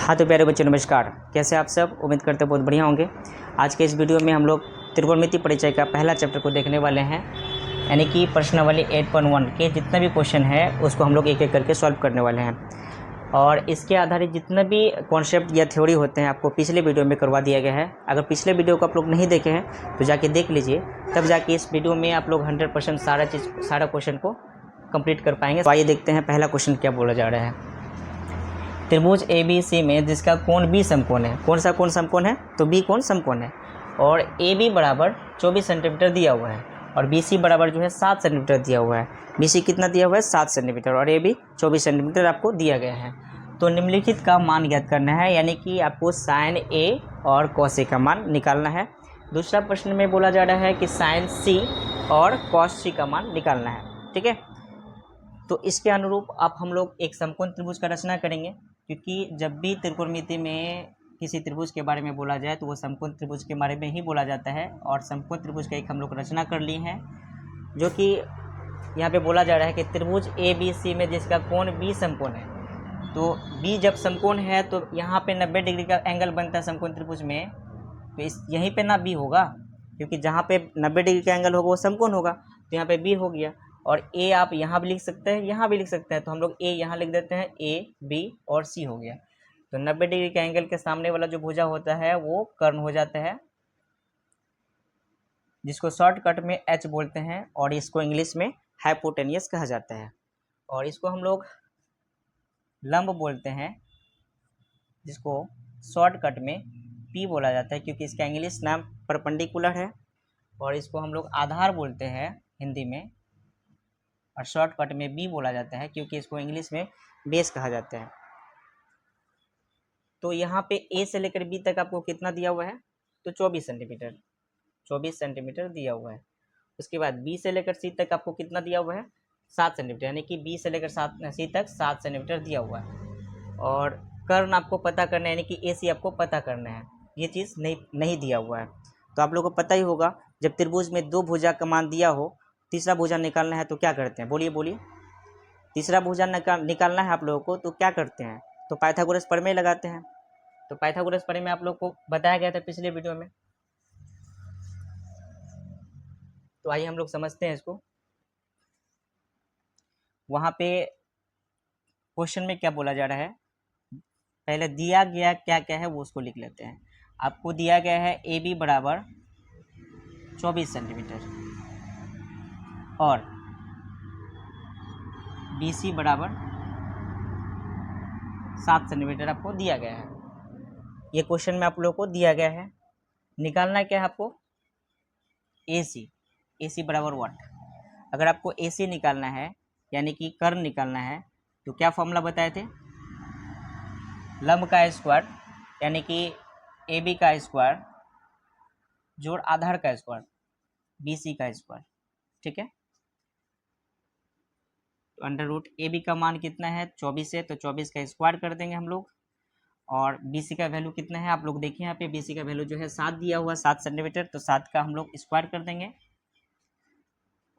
हाँ तो प्यारे बच्चों नमस्कार, कैसे आप सब। उम्मीद करते बहुत बढ़िया होंगे। आज के इस वीडियो में हम लोग त्रिकोणमिति परिचय का पहला चैप्टर को देखने वाले हैं, यानी कि प्रश्नावली 8.1 के जितने भी क्वेश्चन है उसको हम लोग एक एक करके सॉल्व करने वाले हैं। और इसके आधारित जितने भी कॉन्सेप्ट या थ्योरी होते हैं आपको पिछले वीडियो में करवा दिया गया है। अगर पिछले वीडियो को आप लोग नहीं देखे हैं तो जाके देख लीजिए, तब जाके इस वीडियो में आप लोग 100% सारा क्वेश्चन को कंप्लीट कर पाएंगे। तो आइए देखते हैं पहला क्वेश्चन क्या बोला जा रहा है। त्रिभुज ए बी सी में जिसका कोण बी समकोण है, कौन सा कोण समकोण है? तो बी कोण समकोण है। और ए बी बराबर 24 सेंटीमीटर दिया हुआ है और बी सी बराबर जो है 7 सेंटीमीटर दिया हुआ है। बी सी कितना दिया हुआ है? 7 सेंटीमीटर और ए बी 24 सेंटीमीटर आपको दिया गया है। तो निम्नलिखित का मान ज्ञात करना है, यानी कि आपको साइन ए और कॉस ए का मान निकालना है। दूसरा प्रश्न में बोला जा रहा है कि साइन सी और कॉस सी का मान निकालना है। ठीक है, तो इसके अनुरूप आप हम लोग एक समकोण त्रिभुज का रचना करेंगे, क्योंकि जब भी त्रिकोणमिति में किसी त्रिभुज के बारे में बोला जाए तो वो समकोण त्रिभुज के बारे में ही बोला जाता है। और समकोण त्रिभुज का एक हम लोग रचना कर लिए हैं, जो कि यहाँ पे बोला जा रहा है कि त्रिभुज ए बी सी में जिसका कोण बी समकोण है। तो बी जब समकोण है तो यहाँ पे 90 डिग्री का एंगल बनता है समकोण त्रिभुज में, तो इस यहीं पे ना बी होगा, क्योंकि जहाँ पे 90 डिग्री का एंगल होगा वो समकोण होगा। तो यहाँ पे बी हो गया। और ए आप यहाँ भी लिख सकते हैं, यहाँ भी लिख सकते हैं, तो हम लोग ए यहाँ लिख देते हैं, ए बी और सी हो गया। तो 90 डिग्री के एंगल के सामने वाला जो भुजा होता है वो कर्ण हो जाता है, जिसको शॉर्टकट में एच बोलते हैं और इसको इंग्लिश में हाइपोटेनियस कहा जाता है। और इसको हम लोग लंब बोलते हैं, जिसको शॉर्टकट में पी बोला जाता है, क्योंकि इसका इंग्लिश नाम परपेंडिकुलर है। और इसको हम लोग आधार बोलते हैं हिंदी में, और शॉर्टकट में बी बोला जाता है, क्योंकि इसको इंग्लिश में बेस कहा जाता है। तो यहाँ पे ए से लेकर बी तक आपको कितना दिया हुआ है? तो 24 सेंटीमीटर दिया हुआ है। उसके बाद बी से लेकर सी तक आपको कितना दिया हुआ है? 7 सेंटीमीटर, यानी कि बी से लेकर सी तक 7 सेंटीमीटर दिया हुआ है। और कर्ण आपको पता करना है, यानी कि ए सी आपको पता करना है, ये चीज़ नहीं दिया हुआ है। तो आप लोगों को पता ही होगा, जब त्रिभुज में दो भुजा का मान दिया हो, तीसरा भुजा निकालना है तो क्या करते हैं? बोलिए। तीसरा भुजा निकालना है आप लोगों को तो क्या करते हैं? तो पाइथागोरस प्रमेय लगाते हैं। तो पाइथागोरस प्रमेय आप लोग को बताया गया था पिछले वीडियो में। तो आइए हम लोग समझते हैं इसको। वहाँ पे क्वेश्चन में क्या बोला जा रहा है, पहले दिया गया क्या क्या है वो उसको लिख लेते हैं। आपको दिया गया है ए बी बराबर 24 सेंटीमीटर और बी सी बराबर 7 सेंटीमीटर आपको दिया गया है। ये क्वेश्चन में आप लोगों को दिया गया है। निकालना क्या है आपको? ए सी बराबर व्हाट? अगर आपको ए सी निकालना है, यानी कि कर्ण निकालना है, तो क्या फॉर्मूला बताए थे? लंब का स्क्वायर, यानी कि ए बी का स्क्वायर जोड़ आधार का स्क्वायर बी सी का स्क्वायर। ठीक है, तो अंडर रूट ए बी का मान कितना है? 24 है, तो 24 का स्क्वायर कर देंगे हम लोग। और बी सी का वैल्यू कितना है आप लोग देखिए, यहाँ पे बी सी का वैल्यू जो है 7 दिया हुआ, 7 सेंटीमीटर, तो 7 का हम लोग स्क्वायर कर देंगे।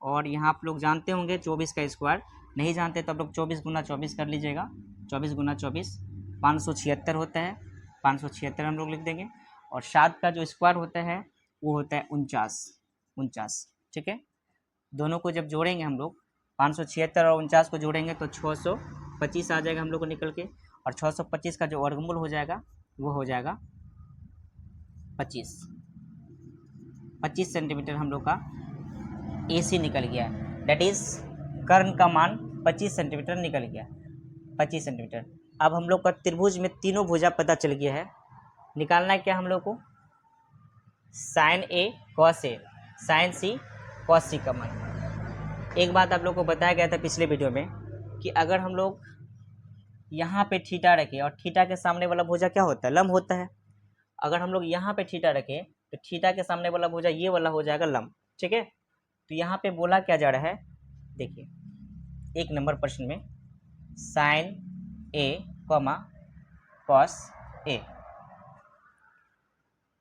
और यहाँ आप लोग जानते होंगे 24 का स्क्वायर, नहीं जानते तो आप लोग 24 गुना 24 कर लीजिएगा। 24 गुना 24 576 होता है, 576 हम लोग लिख देंगे। और 7 का जो स्क्वायर होता है वो होता है 49। ठीक है, दोनों को जब जोड़ेंगे हम लोग, 576 और 49 को जोड़ेंगे तो 625 आ जाएगा हम लोग को निकल के। और 625 का जो वर्गमूल हो जाएगा वो हो जाएगा 25 सेंटीमीटर हम लोग का ए सी निकल गया। डेट इज कर्ण का मान 25 सेंटीमीटर निकल गया, 25 सेंटीमीटर। अब हम लोग का त्रिभुज में तीनों भुजा पता चल गया है। निकालना है क्या हम लोग को? Sign A cos A, sign C cos सी का मान। एक बात आप लोग को बताया गया था पिछले वीडियो में कि अगर हम लोग यहाँ पे थीटा रखें और थीटा के सामने वाला भुजा क्या होता है? लंब होता है। अगर हम लोग यहाँ पे थीटा रखें तो थीटा के सामने वाला भुजा ये वाला हो जाएगा लंब। ठीक है, तो यहाँ पे बोला क्या जा रहा है, देखिए 1 नंबर प्रश्न में sign A comma cos A,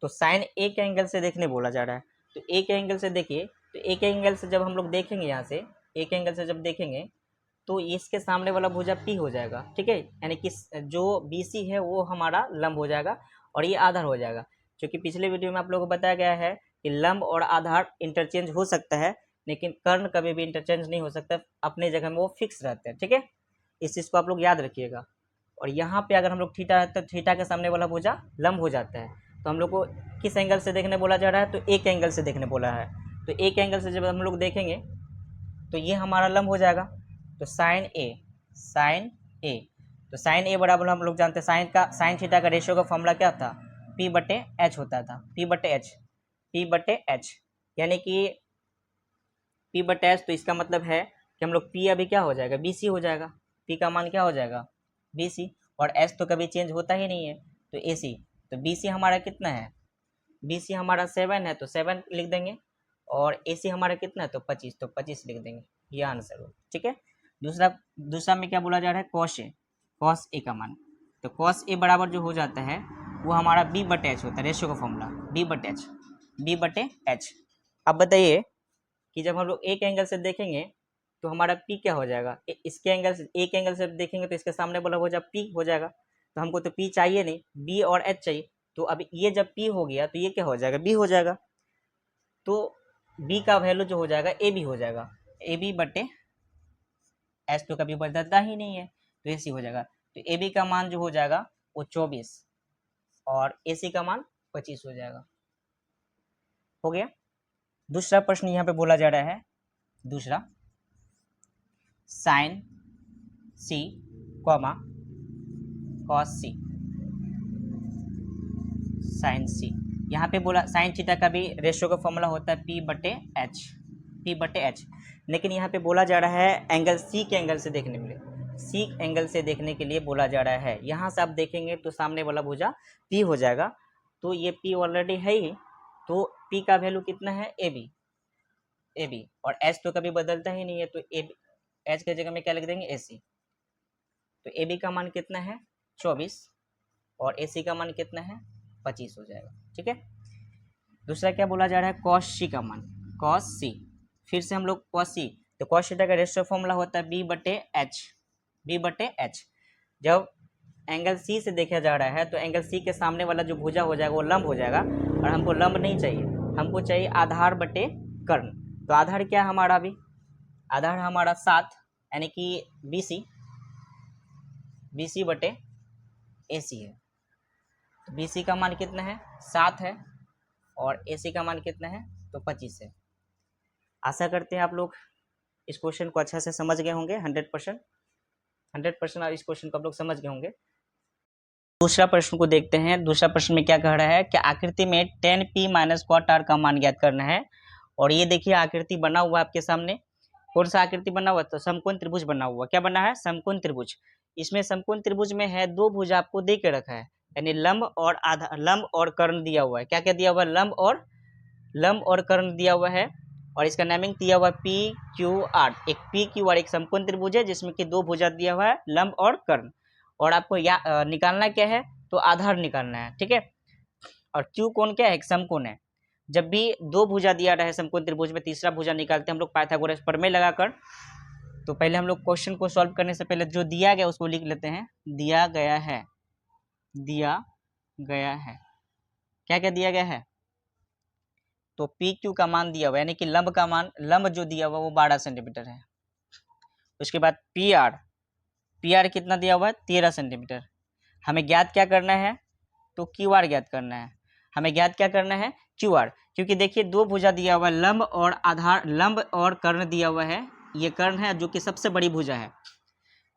तो साइन ए के एंगल से देखने बोला जा रहा है। तो ए के एंगल से देखिए, तो ए के एंगल से जब हम लोग देखेंगे, यहाँ से ए के एंगल से जब देखेंगे तो इसके सामने वाला भुजा P हो जाएगा, ठीक है। यानी कि जो BC है वो हमारा लंब हो जाएगा और ये आधार हो जाएगा। क्योंकि पिछले वीडियो में आप लोगों को बताया गया है कि लंब और आधार इंटरचेंज हो सकता है, लेकिन कर्ण कभी भी इंटरचेंज नहीं हो सकता, अपने जगह में वो फिक्स रहते हैं, ठीक है। इस चीज़ को आप लोग याद रखिएगा। और यहाँ पे अगर हम लोग थीटा है तो थीटा के सामने वाला भुजा लंब हो जाता है। तो हम लोग को किस एंगल से देखने बोला जा रहा है, तो एक एंगल से देखने बोला है। तो एक एंगल से जब हम लोग देखेंगे तो ये हमारा लंब हो जाएगा। तो साइन ए तो साइन ए बराबर हम लोग जानते हैं साइन थीटा का रेशियो का फॉर्मूला क्या था, P/H होता था, P/H यानी कि P/H। तो इसका मतलब है कि हम लोग P अभी क्या हो जाएगा, BC हो जाएगा। P का मान क्या हो जाएगा, BC, और H तो कभी चेंज होता ही नहीं है, तो AC। तो BC हमारा कितना है, BC हमारा 7 है, तो 7 लिख देंगे, और AC हमारा कितना है, तो 25, तो 25 लिख देंगे। ये आंसर हो, ठीक है। दूसरा में क्या बोला जा रहा है, कॉस ए का मान। तो कॉस ए बराबर जो हो जाता है वो हमारा B/H होता है, रेशियो का फॉर्मूला B/H। अब बताइए कि जब हम लोग एक एंगल से देखेंगे तो हमारा P क्या हो जाएगा, इसके एंगल से, एक एंगल से देखेंगे तो इसके सामने वाला हो जाएगा P हो जाएगा। तो हमको तो P चाहिए नहीं, B और H चाहिए। तो अब ये जब P हो गया तो ये क्या हो जाएगा, B हो जाएगा। तो B का वैल्यू जो हो जाएगा AB हो जाएगा, AB/H तो कभी बदलता ही नहीं है, तो AC हो जाएगा। तो AB का मान जो हो जाएगा वो 24 और AC का मान 25 हो जाएगा। हो गया। दूसरा प्रश्न यहाँ पे बोला जा रहा है, दूसरा sine C, cos C, sine C। यहाँ पे बोला साइन थीटा का भी रेशियो का फॉर्मूला होता है P/H, लेकिन यहाँ पे बोला जा रहा है एंगल C के एंगल से देखने के लिए, C एंगल से देखने के लिए बोला जा रहा है। यहाँ से आप देखेंगे तो सामने वाला भुजा P हो जाएगा, तो ये P ऑलरेडी है ही, तो P का वैल्यू कितना है, AB, और H तो कभी बदलता ही नहीं है, तो H के जगह में क्या लिख देंगे, AC। तो AB का मान कितना है, 24, और AC का मान कितना है, 25 हो जाएगा, ठीक है। दूसरा क्या बोला जा रहा है, कॉस C का मान, कॉस C। फिर से हम लोग कॉस C, तो कॉस थीटा का रेशियो फॉर्मूला होता है B/H। जब एंगल C से देखा जा रहा है तो एंगल C के सामने वाला जो भुजा हो जाएगा वो लंब हो जाएगा, और हमको लंब नहीं चाहिए, हमको चाहिए आधार बटे कर्ण। तो आधार क्या है हमारा, अभी आधार हमारा 7, यानी कि BC/AC है। तो BC का मान कितना है, 7 है, और AC का मान कितना है, तो 25 है। आशा करते हैं आप लोग इस क्वेश्चन को अच्छा से समझ गए होंगे, 100% आप इस क्वेश्चन को आप लोग समझ गए होंगे। दूसरा प्रश्न को देखते हैं। दूसरा प्रश्न में क्या कह रहा है कि आकृति में tan P - cot r का मान ज्ञात करना है। और ये देखिए आकृति बना हुआ आपके सामने, कौन सा आकृति बना हुआ, तो समकोण त्रिभुज बना हुआ। क्या बना है, समकोण त्रिभुज। इसमें समकोण त्रिभुज में है दो भुजा आपको दे के रखा है, यानी लंब और कर्ण दिया हुआ है। क्या क्या दिया हुआ है, लंब और कर्ण दिया हुआ है, और इसका नेमिंग दिया हुआ है PQR। एक PQR एक समकोण त्रिभुज है जिसमें कि दो भुजा दिया हुआ है, लंब और कर्ण। और आपको निकालना क्या है, तो आधार निकालना है, ठीक है। और Q कोण क्या है, एक समकोण है। जब भी दो भुजा दिया रहा है समकोण त्रिभुज में, तीसरा भुजा निकालते हैं हम लोग पाइथागोरस प्रमेय लगाकर। तो पहले हम लोग क्वेश्चन को सॉल्व करने से पहले जो दिया गया उसको लिख लेते हैं। दिया गया है क्या क्या दिया गया है, तो PQ का मान दिया हुआ, यानी कि लंब का मान, लंब जो दिया हुआ वो 12 सेंटीमीटर है। उसके बाद PR कितना दिया हुआ है, 13 सेंटीमीटर। हमें ज्ञात क्या करना है, तो QR ज्ञात करना है। हमें ज्ञात क्या करना है, QR, क्योंकि देखिए दो भुजा दिया हुआ है, लंब और कर्ण दिया हुआ है। ये कर्ण है जो कि सबसे बड़ी भुजा है,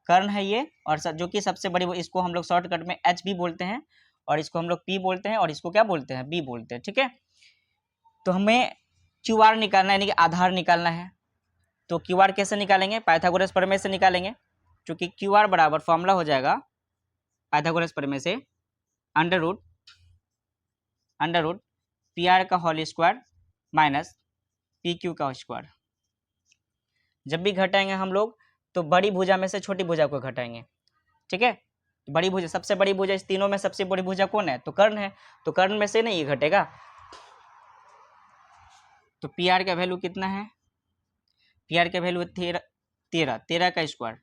कर्ण है ये, और जो कि सबसे बड़ी, इसको हम लोग शॉर्टकट में H भी बोलते हैं, और इसको हम लोग P बोलते हैं, और इसको क्या बोलते हैं, B बोलते हैं, ठीक है। तो हमें QR निकालना है, यानी कि आधार निकालना है। तो QR कैसे निकालेंगे, पाइथागोरस प्रमेय से निकालेंगे। क्योंकि QR बराबर फॉर्मूला हो जाएगा पाइथागोरस प्रमेय से अंडर रूट PR का होल स्क्वायर माइनस PQ का स्क्वायर। जब भी घटाएंगे हम लोग तो बड़ी भुजा में से छोटी भुजा को घटाएंगे, ठीक है। तो बड़ी भुजा, सबसे बड़ी भुजा, इस तीनों में सबसे बड़ी भुजा कौन है, तो कर्ण है। तो कर्ण में से नहीं घटेगा। तो PR का वैल्यू कितना है, PR का वैल्यू 13, 13 का स्क्वायर,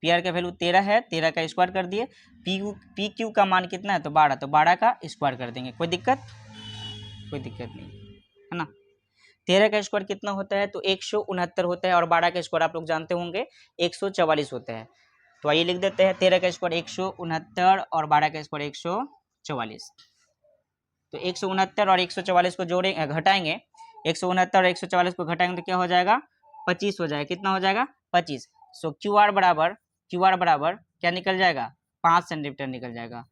पी आर का वैल्यू 13 है, 13 का स्क्वायर कर दिए। पी क्यू का मान कितना है, तो 12, तो 12 का स्क्वायर कर देंगे। कोई दिक्कत नहीं है ना। 13 का स्क्वायर कितना होता है, तो 169 होता है, और 12 का स्क्वायर आप लोग जानते होंगे 144 होता है। तो आइए लिख देते हैं 13 का स्क्वायर 169 और 12 का स्क्वायर 144। तो 169 और 144 को जोड़े घटाएंगे, 169 और 144 को घटाएंगे तो क्या हो जाएगा, 25 हो जाएगा। कितना हो जाएगा, 25। सो क्यू आर बराबर क्या निकल जाएगा, 5 सेंटीमीटर निकल जाएगा।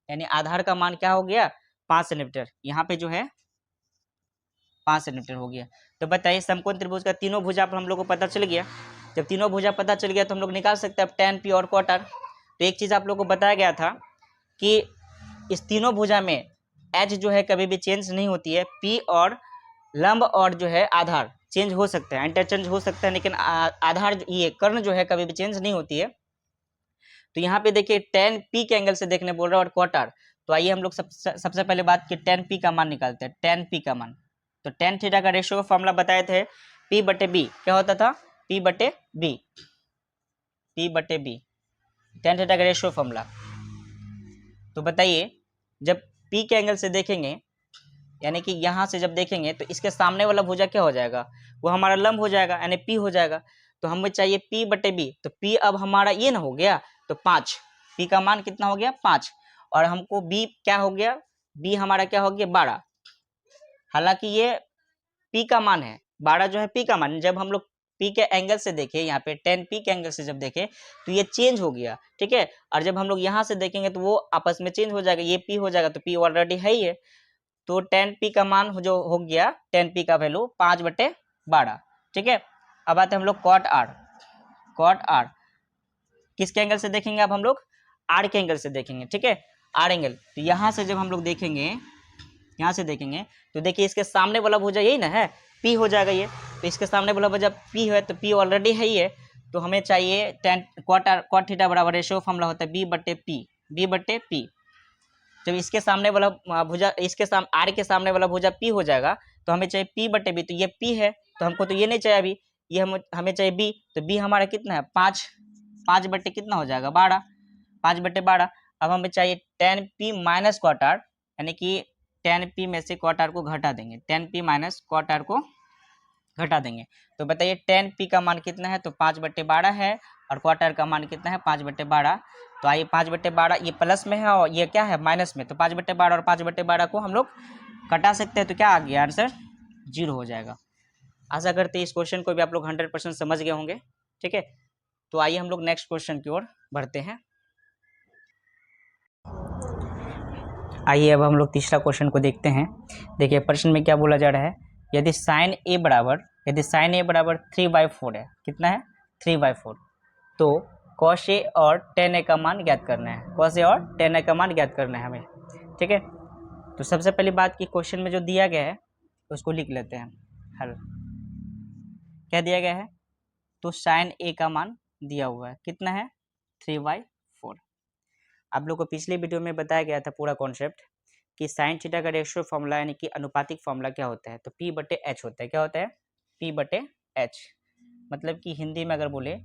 यानी आधार का मान क्या हो गया, 5 सेंटीमीटर। यहाँ पे जो है 5 सेंटीमीटर हो गया। तो बताइए समकोण त्रिभुज का तीनों भुजा पर हम लोग को पता चल गया। जब तीनों भुजा पता चल गया तो हम लोग निकाल सकते हैं अब tan p और cot r। तो एक चीज़ आप लोग को बताया गया था कि इस तीनों भुजा में h जो है कभी भी चेंज नहीं होती है, p और लंब और जो है आधार चेंज हो सकता है, इंटरचेंज हो सकता है, लेकिन आधार ये कर्ण जो है कभी भी चेंज नहीं होती है। तो यहाँ पे देखिए tan p के एंगल से देखने बोल रहा है और cot r। तो आइए हम लोग सबसे पहले बात की tan p का मान निकालते हैं। tan p का मान, तो tan थीटा का रेशियो का फॉर्मूला बताए थे, p बटे b क्या होता था, p बटे b, tan थीटा का रेशियो फॉर्मूला। तो बताइए जब p के एंगल से देखेंगे, यानी कि यहाँ से जब देखेंगे तो इसके सामने वाला भुजा क्या हो जाएगा, वो हमारा लंब हो जाएगा, यानी p हो जाएगा। तो हमें चाहिए p बटे b, तो p अब हमारा ये ना हो गया, तो 5, p का मान कितना हो गया 5, और हमको b क्या हो गया, b हमारा क्या हो गया 12। हालांकि ये p का मान है 12, जो है p का मान। जब हम लोग p के एंगल से देखें, यहाँ पे tan p के एंगल से जब देखें तो ये चेंज हो गया, ठीक है। और जब हम लोग यहाँ से देखेंगे तो वो आपस में चेंज हो जाएगा, ये p हो जाएगा, तो p ऑलरेडी है ही है। तो tan p का मान जो हो गया, tan p का वैल्यू 5/12, ठीक है। अब आते हैं हम लोग cot r किसके एंगल से देखेंगे, अब हम लोग r के एंगल से देखेंगे, ठीक है, r एंगल। तो यहाँ से जब हम लोग देखेंगे, यहाँ से देखेंगे तो देखिए इसके सामने वाला भुजा यही ना है, p हो जाएगा ये। तो इसके सामने वाला भुजा p है, तो p ऑलरेडी है ही है। तो हमें चाहिए tan cot थीटा बराबर रेशियो फॉर्मूला होता है b बटे p। जब इसके सामने वाला भुजा, इसके सामने r के सामने वाला भुजा p हो जाएगा, तो हमें चाहिए p बटे b। तो ये p है, तो हमको तो ये नहीं चाहिए अभी, ये हमें चाहिए b। तो b हमारा कितना है 5 बटे कितना हो जाएगा 12, 5/12। अब हमें चाहिए tan p minus cot r, यानी कि tan p में से cot r को घटा देंगे, tan p minus cot r को घटा देंगे। तो बताइए tan p का मान कितना है, तो 5/12 है, और cot r का मान कितना है 5/12। तो आइए 5/12 ये प्लस में है और ये क्या है माइनस में, तो 5/12 और 5/12 को हम लोग कटा सकते हैं, तो क्या आ गया आंसर 0 हो जाएगा। आशा करते हैं इस क्वेश्चन को भी आप लोग 100% समझ गए होंगे, ठीक है। तो आइए हम लोग नेक्स्ट क्वेश्चन की ओर बढ़ते हैं। आइए अब हम लोग तीसरा क्वेश्चन को देखते हैं। देखिए प्रश्न में क्या बोला जा रहा है, यदि साइन ए बराबर 3/4 है, कितना है 3/4, तो cos ए और tan ए का मान ज्ञात करना है, cos ए और tan ए का मान ज्ञात करना है हमें, ठीक है। तो सबसे पहली बात कि क्वेश्चन में जो दिया गया है उसको लिख लेते हैं हल। क्या दिया गया है, तो साइन ए का मान दिया हुआ है, कितना है 3/4। आप लोग को पिछले वीडियो में बताया गया था पूरा कॉन्सेप्ट कि साइन थीटा का रेशियो फॉर्मूला यानी कि अनुपातिक फॉर्मूला क्या होता है, तो p बटे h होता है। क्या होता है, p बटे h, मतलब कि हिंदी में अगर बोले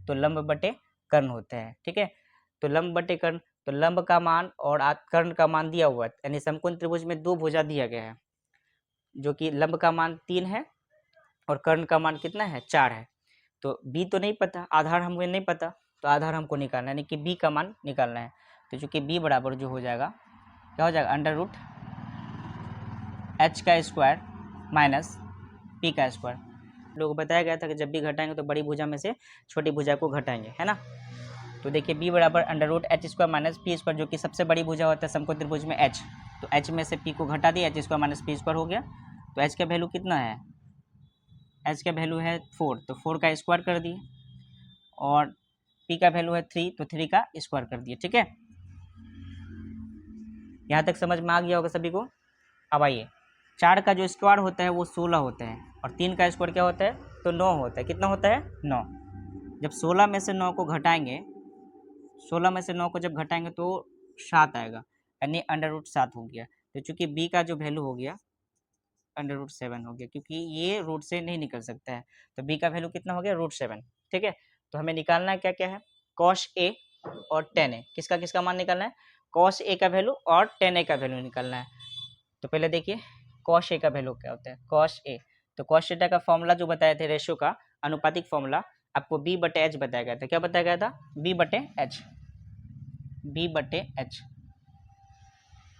तो लंब बटे कर्ण होता है, ठीक है। तो लंब बटे कर्ण, तो लंब का मान और कर्ण का मान दिया हुआ है, यानी समकोण त्रिभुज में 2 भुजा दिया गया है, जो कि लंब का मान 3 है और कर्ण का मान कितना है 4 है। तो b तो नहीं पता, आधार हमको नहीं पता, तो आधार हमको निकालना है, यानी कि b का मान निकालना है। तो चूँकि b बराबर जो हो जाएगा, क्या हो जाएगा √h का स्क्वायर माइनस p का स्क्वायर। लोगों को बताया गया था कि जब भी घटाएंगे तो बड़ी भुजा में से छोटी भुजा को घटाएंगे, है ना। तो देखिए b बराबर √h square minus p square, जो कि सबसे बड़ी भुजा होता है समकोण त्रिभुज में h। तो h में से p को घटा दिया, h square minus p square हो गया। तो h का वैल्यू कितना है, h का वैल्यू है 4, तो 4 का स्क्वायर कर दिए, और p का वैल्यू है 3, तो 3 का स्क्वायर कर दिए, ठीक है। यहाँ तक समझ में आ गया होगा सभी को। अब आइए 4 का जो स्क्वायर होता है वो 16 होता है, और 3 का स्क्वायर क्या होता है, तो 9 होता है। कितना होता है 9। जब 16 में से 9 को घटाएंगे, 16 में से 9 को जब घटाएंगे तो 7 आएगा, यानी √7 हो गया। तो चूँकि b का जो वैल्यू हो गया √7 हो गया, क्योंकि ये रूट से नहीं निकल सकता है, तो b का वैल्यू कितना हो गया √7। ठीक है। तो हमें निकालना है क्या क्या है, कॉस ए और टेन ए, किसका किसका मान निकालना है, कॉस ए का वैल्यू और टेन ए का वैल्यू निकालना है। तो पहले देखिए कॉस ए का वैल्यू क्या होता है, कॉस ए, तो कॉस थीटा का फॉर्मूला जो बताए थे रेशियो का अनुपातिक फॉर्मूला आपको बी बटे एच बताया गया था, क्या बताया गया था, बी बटे एच, बी बटे एच।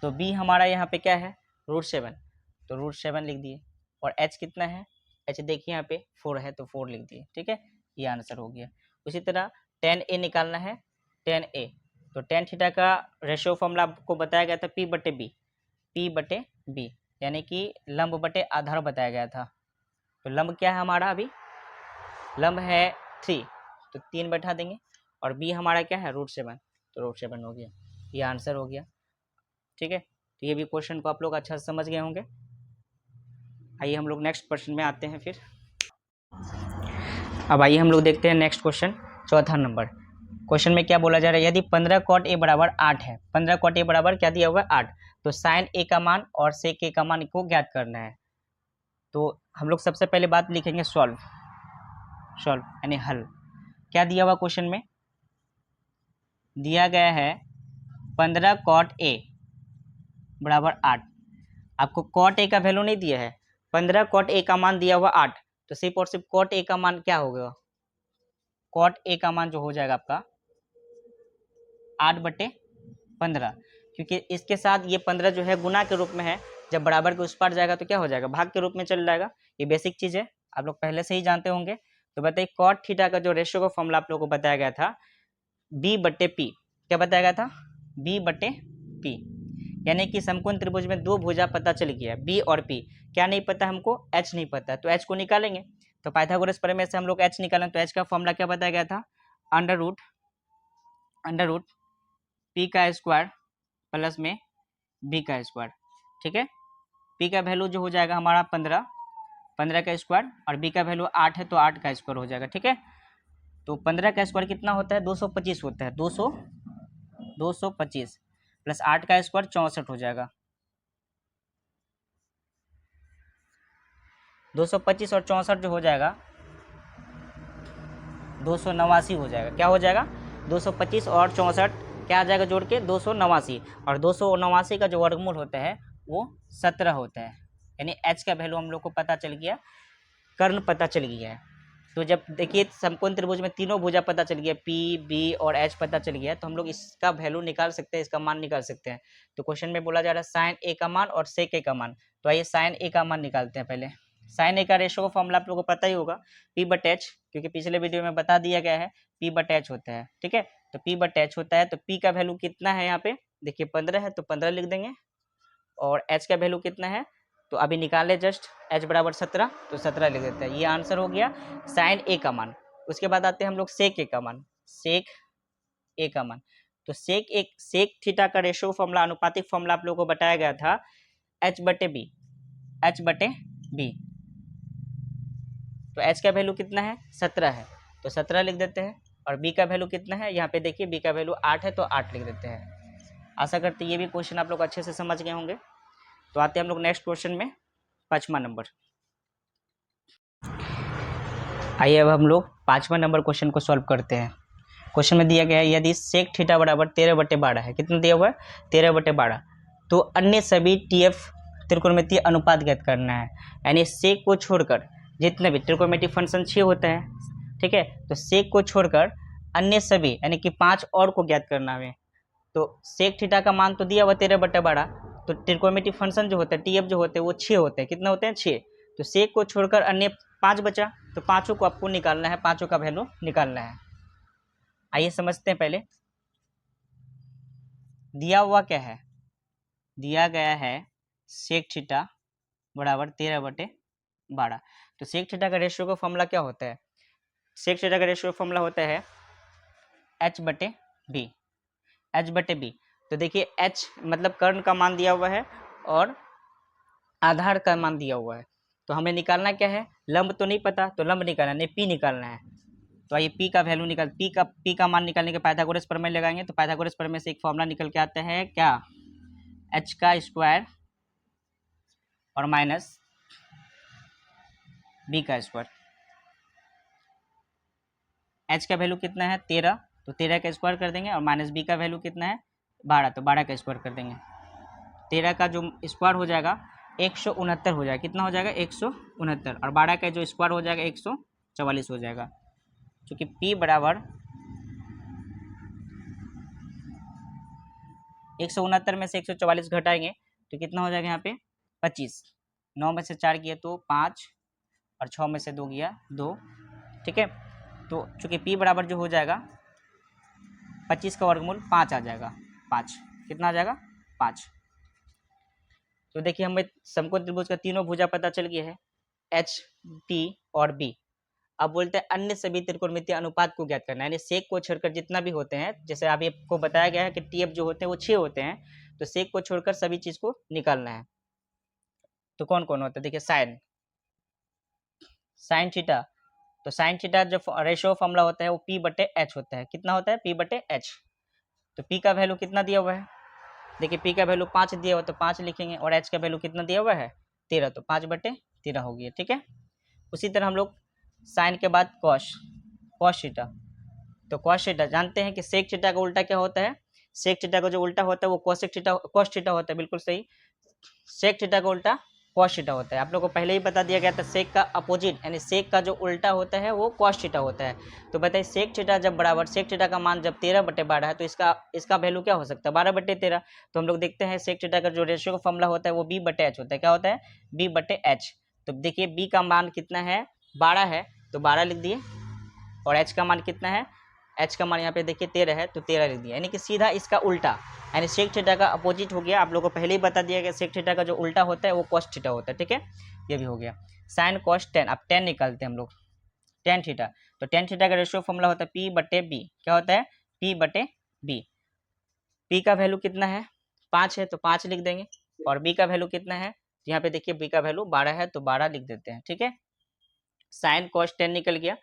तो बी हमारा यहाँ पे क्या है, √7, तो √7 लिख दिए, और एच कितना है, एच देखिए यहाँ पे 4 है तो 4 लिख दिए, ठीक है, ये आंसर हो गया। उसी तरह टेन ए निकालना है, टेन ए, तो टेन थीटा का रेशियो फॉर्मूला आपको बताया गया था पी बटे बी, पी बटे बी, यानी कि लंब बटे आधार बताया गया था। तो लंब क्या है हमारा, अभी लंब है 3, तो 3 बैठा देंगे, और बी हमारा क्या है √7, तो √7 हो गया, ये आंसर हो गया, ठीक है। तो ये भी क्वेश्चन को आप लोग अच्छा से समझ गए होंगे। आइए हम लोग नेक्स्ट क्वेश्चन में आते हैं फिर। अब आइए हम लोग देखते हैं नेक्स्ट क्वेश्चन, चौथा नंबर क्वेश्चन में क्या बोला जा रहा है, यदि 15 कॉट ए बराबर 8 है, 15 कॉट ए बराबर क्या दिया हुआ है 8, तो साइन ए का मान और सेक ए का मान को ज्ञात करना है। तो हम लोग सबसे पहले बात लिखेंगे सॉल्व, सॉल्व यानी हल। क्या दिया हुआ क्वेश्चन में, दिया गया है 15 कॉट ए बराबर 8, आपको कॉट ए का वैल्यू नहीं दिया है, 15 कॉट ए का मान दिया हुआ 8, तो सिर्फ और सिर्फ कॉट ए का मान क्या होगा, कॉट ए का मान जो हो जाएगा आपका 8/15, क्योंकि इसके साथ ये 15 जो है गुना के रूप में है, जब बराबर के उस पार जाएगा तो क्या हो जाएगा, भाग के रूप में चल जाएगा। ये बेसिक चीज़ है, आप लोग पहले से ही जानते होंगे। तो बताइए कॉट थीटा का जो रेशियो का फॉर्मूला आप लोगों को बताया गया था बी बटे पी, क्या बताया गया था, बी बटे पी, यानी कि समकोण त्रिभुज में दो भुजा पता चल गया, बी और पी, क्या नहीं पता हमको, एच नहीं पता, तो एच को निकालेंगे। तो पाइथागोरस प्रमेय से हम लोग एच निकालें, तो एच का फॉर्मूला क्या बताया गया था, अंडर रूट पी का स्क्वायर प्लस में बी का स्क्वायर, ठीक है। पी का वैल्यू जो हो जाएगा हमारा 15 का स्क्वायर, और बी का वैल्यू 8 है तो 8 का स्क्वायर हो जाएगा, ठीक है। तो 15 का स्क्वायर कितना होता है, 225 होता है, 225 प्लस 8 का स्क्वायर 64 हो जाएगा, 225 और 64 जो हो जाएगा 289 हो जाएगा, क्या हो जाएगा, 225 और 64 क्या आ जाएगा जोड़ के 289, और 289 का जो वर्गमूल होता है वो 17 होता है, यानी एच का वैल्यू हम लोग को पता चल गया, कर्ण पता चल गया है। तो जब देखिए समकोण त्रिभुज में तीनों भुजा पता चल गया, पी बी और एच पता चल गया, तो हम लोग इसका वैल्यू निकाल सकते हैं, इसका मान निकाल सकते हैं। तो क्वेश्चन में बोला जा रहा है साइन ए का मान और सेक ए का मान, तो आइए साइन ए का मान निकालते हैं पहले। साइन ए का रेशियो का फॉर्मूला आप लोगों को पता ही होगा, पी बट एच, क्योंकि पिछले वीडियो में बता दिया गया है पी बट एच होता है, ठीक है। तो पी बट एच होता है, तो पी का वैल्यू कितना है यहाँ पे, देखिए 15 है तो 15 लिख देंगे, और एच का वैल्यू कितना है, तो अभी निकाले जस्ट एच बराबर 17, तो 17 लिख देते हैं, ये आंसर हो गया साइन ए का मान। उसके बाद आते हैं हम लोग सेक ए का मान, सेक ए का मान, तो सेक थीटा का रेशियो फॉर्मूला अनुपातिक फॉर्मूला आप लोगों को बताया गया था एच बटे बी, एच बटे बी, तो एच का वैल्यू कितना है 17 है, तो 17 लिख देते हैं, और बी का वैल्यू कितना है, यहाँ पे देखिए बी का वैल्यू 8 है तो 8 लिख देते हैं। आशा करते हैं ये भी क्वेश्चन आप लोग अच्छे से समझ गए होंगे। तो आते हैं हम लोग नेक्स्ट क्वेश्चन में, 5वां नंबर। आइए अब हम लोग 5वां नंबर क्वेश्चन को सॉल्व करते हैं। क्वेश्चन में दिया गया है यदि सेक थीटा बराबर 13/12 है, कितना दिया हुआ है 13/12, तो अन्य सभी टीएफ त्रिकोणमितीय अनुपात ज्ञात करना है, यानी सेक को छोड़कर जितने भी त्रिकोणमितीय फंक्शन 6 होते हैं, ठीक है, तो सेक को छोड़कर अन्य सभी यानी कि 5 और को ज्ञात करना है। तो सेक थीटा का मान तो दिया हुआ 13/12, तो त्रिकोणमितीय फंक्शन जो होता है टीएफ जो होते हैं वो 6 होते हैं, कितना होते हैं 6, तो सेक को छोड़कर अन्य 5 बचा, तो पाँचों को आपको निकालना है, पाँचों का वैल्यू निकालना है। आइए समझते हैं पहले, दिया हुआ क्या है, दिया गया है सेक थीटा बराबर 13/12, तो सेक थीटा का रेशियो का फॉर्मूला क्या होता है, सेक थीटा का रेशियो फॉर्मूला होता है एच बटे बी, एच बटे बी। तो देखिए एच मतलब कर्ण का मान दिया हुआ है और आधार का मान दिया हुआ है, तो हमें निकालना क्या है, लंब तो नहीं पता, तो लंब निकालना नहीं, पी निकालना है। तो आइए पी का वैल्यू निकाल, पी का मान निकालने के पाइथागोरस प्रमेय लगाएंगे, तो पाइथागोरस प्रमेय से एक फॉर्मूला निकल के आता है क्या, एच का स्क्वायर और माइनस बी का स्क्वायर, एच का वैल्यू कितना है 13, तो 13 का स्क्वायर कर देंगे, और माइनस बी का वैल्यू कितना है 12, तो 12 का स्क्वायर कर देंगे। 13 का जो स्क्वायर हो जाएगा 169 हो जाएगा, कितना हो जाएगा 169, और 12 का जो स्क्वायर हो जाएगा 144 हो जाएगा। क्योंकि P बराबर 169 में से 144 घटाएंगे तो कितना हो जाएगा यहाँ पे 25, 9 में से 4 किया तो 5, और 6 में से 2 गया 2, ठीक है। तो चूँकि P बराबर जो हो जाएगा 25 का वर्गमूल 5 आ जाएगा, 5 कितना आ जाएगा 5। तो देखिए हमें समकोण त्रिभुज का तीनों भुजा पता चल गया है, एच, टी और बी। अब बोलते हैं अन्य सभी त्रिकोणमितीय अनुपात को ज्ञात करना है, यानी सेक को छोड़कर जितना भी होते हैं, जैसे अभी आपको बताया गया है कि टीएफ जो होते हैं वो 6 होते हैं, तो सेक को छोड़कर सभी चीज को निकालना है। तो कौन कौन होता है, देखिए साइन, साइन थीटा, तो साइन थीटा जो रेशियो फॉर्मूला होता है वो P बटे एच होता है, कितना होता है P बटे एच। तो P का वैल्यू कितना दिया हुआ है, देखिए P का वैल्यू 5 दिया हुआ है तो 5 लिखेंगे, और H का वैल्यू कितना दिया हुआ है 13, तो 5 बटे 13 हो गया, ठीक है। उसी तरह हम लोग साइन के बाद कॉस, कॉस थीटा, तो कॉस थीटा जानते हैं कि सेक थीटा का उल्टा क्या होता है, सेक थीटा का जो उल्टा होता है वो कोसेक थीटा, कॉस थीटा होता है, बिल्कुल सही। सेक थीटा का उल्टा कॉस थीटा होता है, आप लोग को पहले ही बता दिया गया था। सेक का अपोजिट यानी सेक का जो उल्टा होता है वो कॉस थीटा होता है। तो बताइए सेक थीटा जब बराबर, सेक थीटा का मान जब 13 बटे 12 है तो इसका वैल्यू क्या हो सकता है 12 बटे 13। तो हम लोग देखते हैं सेक थीटा का जो रेशियो का फॉर्मूला होता है वो बी बटे एच होता है, क्या होता है बी बटे एच। तो देखिए बी का मान कितना है 12 है, तो 12 लिख दिए, और एच का मान कितना है, एच का मान यहाँ पे देखिए 13 है तो 13 लिख दिया, यानी कि सीधा इसका उल्टा, यानी सेक थीटा का अपोजिट हो गया। आप लोगों को पहले ही बता दिया गया सेक थीटा का जो उल्टा होता है वो कॉस थीटा होता है, ठीक है। ये भी हो गया साइन कॉस टेन, अब टेन निकालते हैं हम लोग, टेन थीटा, तो टेन थीटा का रेशियो फॉर्मूला होता है P बटे बी, क्या होता है P बटे बी। P का वैल्यू कितना है 5 है तो 5 लिख देंगे, और B का वैल्यू कितना है, यहाँ पे देखिए B का वैल्यू 12 है तो 12 लिख देते हैं, ठीक है। साइन कॉस टेन निकल गया।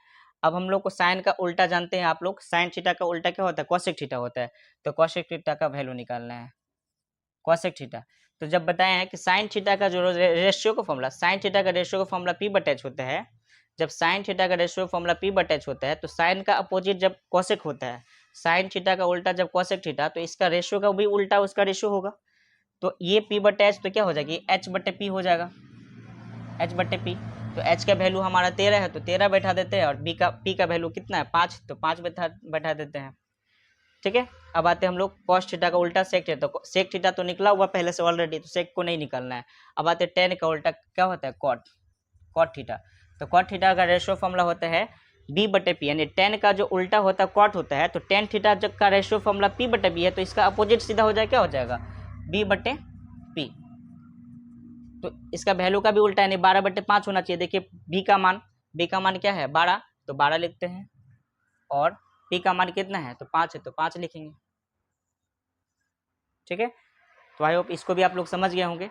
अब हम लोग को साइन का उल्टा जानते हैं आप लोग, साइन थीटा का उल्टा क्या होता है कोसेक थीटा होता है, तो कोसेक थीटा का वैल्यू निकालना है, कोसेक थीटा। तो जब बताए हैं कि साइन थीटा का जो रेशियो का फॉर्मूला, साइन थीटा का रेशियो का फॉर्मूला P बटे एच होता है, जब साइन थीटा का रेशियो फॉर्मूला P बटे एच होता है तो साइन का अपोजिट जब कोसेक होता है, साइन थीटा का उल्टा जब कोसेक थीटा, तो इसका रेशियो का भी उल्टा उसका रेशियो होगा। तो ये P बटे एच तो क्या हो जाएगी H बटे P हो जाएगा, H बटे P। तो H का वैल्यू हमारा 13 है तो 13 बैठा देते हैं, और P का वैल्यू कितना है 5, तो 5 बैठा देते हैं, ठीक है। अब आते हैं हम लोग कॉस थीटा का उल्टा सेक थीटा, तो सेक थीटा तो निकला हुआ पहले से ऑलरेडी, तो सेक को नहीं निकालना है। अब आते हैं टेन का उल्टा क्या होता है कॉट, कॉट थीटा, तो कॉट थीटा का रेशियो फॉर्मूला होता है B बटे पी, यानी टेन का जो उल्टा होता है कॉट होता है, तो टेन थीटा जब का रेशियो फॉर्मूला P बटे बी है तो इसका अपोजिट सीधा हो जाए क्या हो जाएगा B बटे पी। तो इसका वैल्यू का भी उल्टा यानी 12 बटे 5 होना चाहिए। देखिए B का मान क्या है 12, तो 12 लिखते हैं, और P का मान कितना है तो 5 है तो 5 लिखेंगे, ठीक है। तो आई होप इसको भी आप लोग समझ गए होंगे।